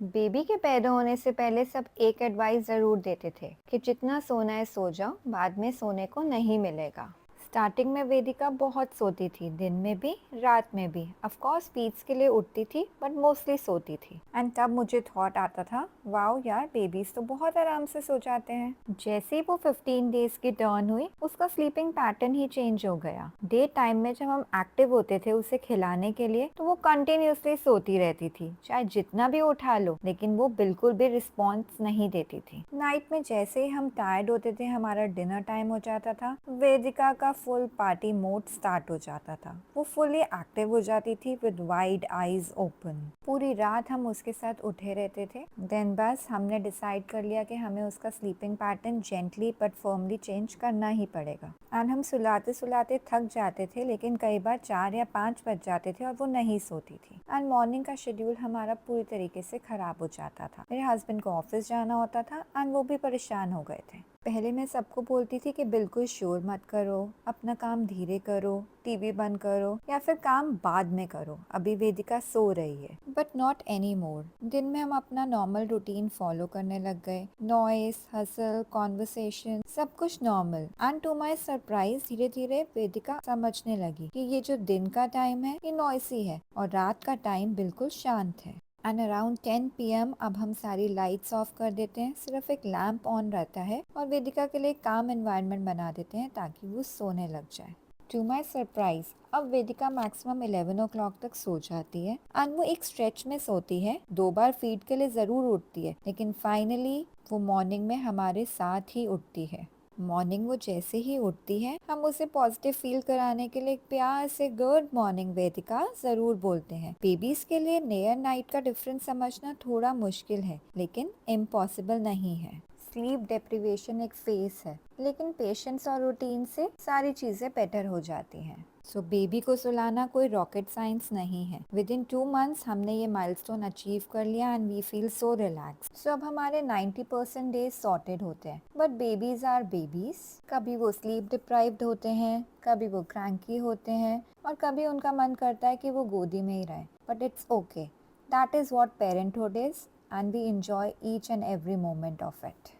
Baby के पैदा होने से पहले सब एक एडवाइस ज़रूर देते थे कि जितना सोना है सो जाओ, बाद में सोने को नहीं मिलेगा। स्टार्टिंग में वेदिका बहुत सोती थी, दिन में भी रात में भी। ऑफ कोर्स पीट्स के लिए उठती थी बट मोस्टली सोती थी। एंड तब मुझे थॉट आता था, वाओ यार, बेबीज तो बहुत आराम से सो जाते हैं। जैसे ही वो 15 डेज की टर्न हुई, उसका स्लीपिंग पैटर्न ही चेंज हो गया। डे टाइम में जब हम एक्टिव होते थे उसे खिलाने के लिए, तो वो कंटिन्यूसली सोती रहती थी, चाहे जितना भी उठा लो, लेकिन वो बिल्कुल भी रिस्पॉन्स नहीं देती थी। नाइट में जैसे ही हम टायर्ड होते थे, हमारा डिनर टाइम हो जाता था, वेदिका का फुल पार्टी मोड स्टार्ट हो जाता था। वो फुली एक्टिव हो जाती थी विद वाइड आईज ओपन। पूरी रात हम उसके साथ उठे रहते थे। देन बस हमने डिसाइड कर लिया कि हमें उसका sleeping pattern gently but firmly change करना ही पड़ेगा। एंड हम सुलाते सुलाते थक जाते थे, लेकिन कई बार 4 या 5 बज जाते थे और वो नहीं सोती थी। एंड मॉर्निंग का शेड्यूल हमारा पूरी तरीके से खराब हो जाता था। मेरे हस्बैंड को ऑफिस जाना होता था एंड वो भी परेशान हो गए थे। पहले मैं सबको बोलती थी कि बिल्कुल शोर मत करो, अपना काम धीरे करो, टीवी बंद करो या फिर काम बाद में करो, अभी वेदिका सो रही है। But not any more. दिन में हम अपना नॉर्मल रूटीन फॉलो करने लग गए। नॉइस, हसल, कॉन्वर्सेशन, सब कुछ normal. And to my surprise धीरे धीरे वेदिका समझने लगी कि ये जो दिन का टाइम है ये नॉइसी है और रात का टाइम बिल्कुल शांत है। एंड अराउंड 10 PM अब हम सारी लाइट्स ऑफ कर देते हैं, सिर्फ एक लैम्प ऑन रहता है और वेदिका के लिए काम एनवायरनमेंट बना देते हैं ताकि वो सोने लग जाए। टू माई सरप्राइज अब वेदिका मैक्सिमम 11 o'clock तक सो जाती है एंड वो एक स्ट्रेच में सोती है। 2 बार फीड के लिए ज़रूर उठती है, लेकिन फाइनली वो मॉर्निंग में हमारे साथ ही उठती है। मॉर्निंग वो जैसे ही उठती है, हम उसे पॉजिटिव फील कराने के लिए एक प्यार से गुड मॉर्निंग वेदिका जरूर बोलते हैं। बेबीज के लिए डे एंड नाइट का डिफरेंस समझना थोड़ा मुश्किल है, लेकिन इम्पॉसिबल नहीं है। स्लीप डेप्रिवेशन एक फेस है, लेकिन पेशेंस और रूटीन से सारी चीजें बेटर हो जाती हैं। सो बेबी को सुलाना कोई रॉकेट साइंस नहीं है। विद इन 2 months हमने ये माइलस्टोन अचीव कर लिया and we feel so relax. So अब हमारे 90% डेज सॉर्टेड होते हैं। But babies are babies. कभी वो स्लीप डिप्राइव्ड होते हैं, कभी वो क्रैंकी होते हैं और कभी उनका मन करता है कि वो गोदी में ही रहे। But it's okay. That is what parenthood is and we enjoy each and every moment of it.